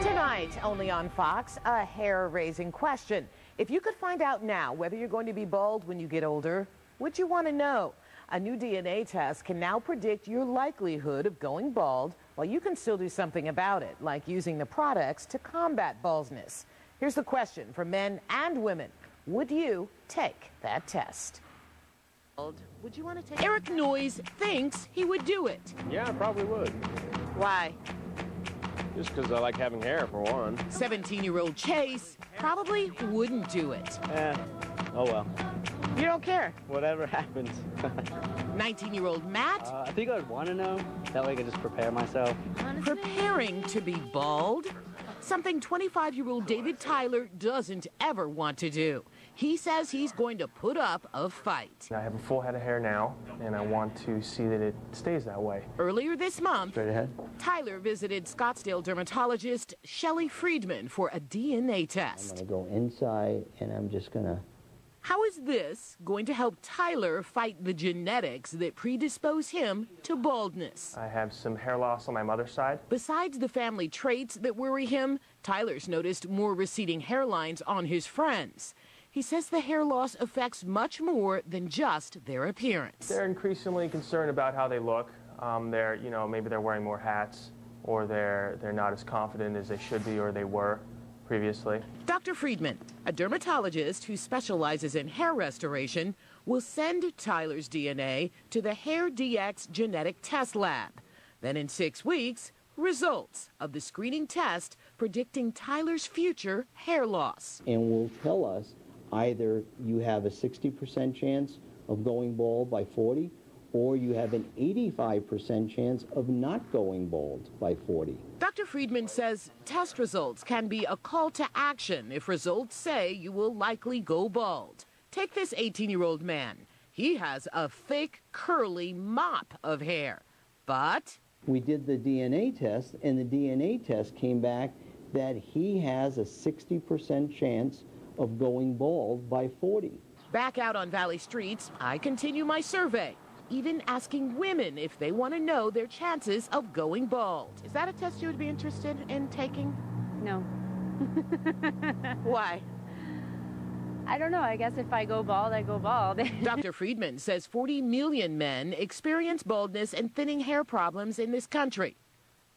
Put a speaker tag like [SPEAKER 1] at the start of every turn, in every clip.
[SPEAKER 1] Tonight, only on Fox, a hair-raising question. If you could find out now whether you're going to be bald when you get older, would you want to know? A new DNA test can now predict your likelihood of going bald, while you can still do something about it, like using the products to combat baldness. Here's the question for men and women. Would you take that test? Would you want to take Eric Noyes thinks he would do it.
[SPEAKER 2] Yeah, I probably would.
[SPEAKER 1] Why?
[SPEAKER 2] Just because I like having hair, for one.
[SPEAKER 1] 17-year-old Chase probably wouldn't do it.
[SPEAKER 3] Oh well.
[SPEAKER 1] You don't care?
[SPEAKER 3] Whatever happens.
[SPEAKER 1] 19-year-old Matt?
[SPEAKER 3] I think I'd want to know. That way I could just prepare myself.
[SPEAKER 1] Preparing to be bald? Something 25-year-old David Tyler doesn't ever want to do. He says he's going to put up a fight.
[SPEAKER 4] I have a full head of hair now, and I want to see that it stays that way.
[SPEAKER 1] Earlier this month,
[SPEAKER 3] Straight ahead.
[SPEAKER 1] Tyler visited Scottsdale dermatologist Shelly Friedman for a DNA test.
[SPEAKER 5] I'm going to go inside, and I'm just going to...
[SPEAKER 1] How is this going to help Tyler fight the genetics that predispose him to baldness?
[SPEAKER 4] I have some hair loss on my mother's side.
[SPEAKER 1] Besides the family traits that worry him, Tyler's noticed more receding hairlines on his friends. He says the hair loss affects much more than just their appearance.
[SPEAKER 4] They're increasingly concerned about how they look. Maybe they're wearing more hats, or they're not as confident as they should be or they were previously.
[SPEAKER 1] Dr. Friedman, a dermatologist who specializes in hair restoration, will send Tyler's DNA to the HairDX genetic test lab. Then in 6 weeks, results of the screening test predicting Tyler's future hair loss.
[SPEAKER 5] And will tell us either you have a 60% chance of going bald by 40, or you have an 85% chance of not going bald by 40.
[SPEAKER 1] Dr. Friedman says test results can be a call to action if results say you will likely go bald. Take this 18-year-old man. He has a thick, curly mop of hair, but...
[SPEAKER 5] We did the DNA test, and the DNA test came back that he has a 60% chance of going bald by 40.
[SPEAKER 1] Back out on Valley streets, I continue my survey, even asking women if they want to know their chances of going bald. Is that a test you would be interested in taking?
[SPEAKER 6] No.
[SPEAKER 1] Why?
[SPEAKER 6] I don't know. I guess if I go bald, I go bald.
[SPEAKER 1] Dr. Friedman says 40 million men experience baldness and thinning hair problems in this country.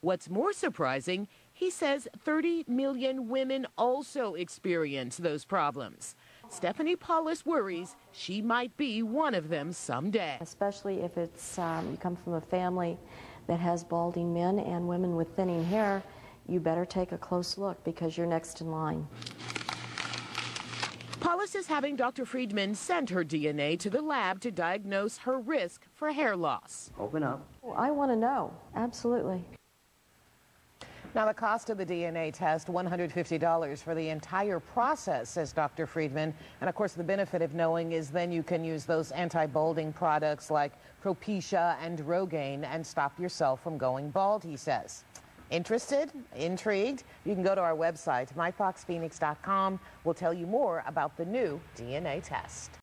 [SPEAKER 1] What's more surprising, he says 30 million women also experience those problems. Stephanie Paulus worries she might be one of them someday.
[SPEAKER 7] Especially if it's you come from a family that has balding men and women with thinning hair, you better take a close look because you're next in line.
[SPEAKER 1] Paulus is having Dr. Friedman send her DNA to the lab to diagnose her risk for hair loss.
[SPEAKER 5] Open up.
[SPEAKER 7] Well, I want to know, absolutely.
[SPEAKER 1] Now, the cost of the DNA test, $150 for the entire process, says Dr. Friedman. And, of course, the benefit of knowing is then you can use those anti-balding products like Propecia and Rogaine and stop yourself from going bald, he says. Interested? Intrigued? You can go to our website, myfoxphoenix.com. We'll tell you more about the new DNA test.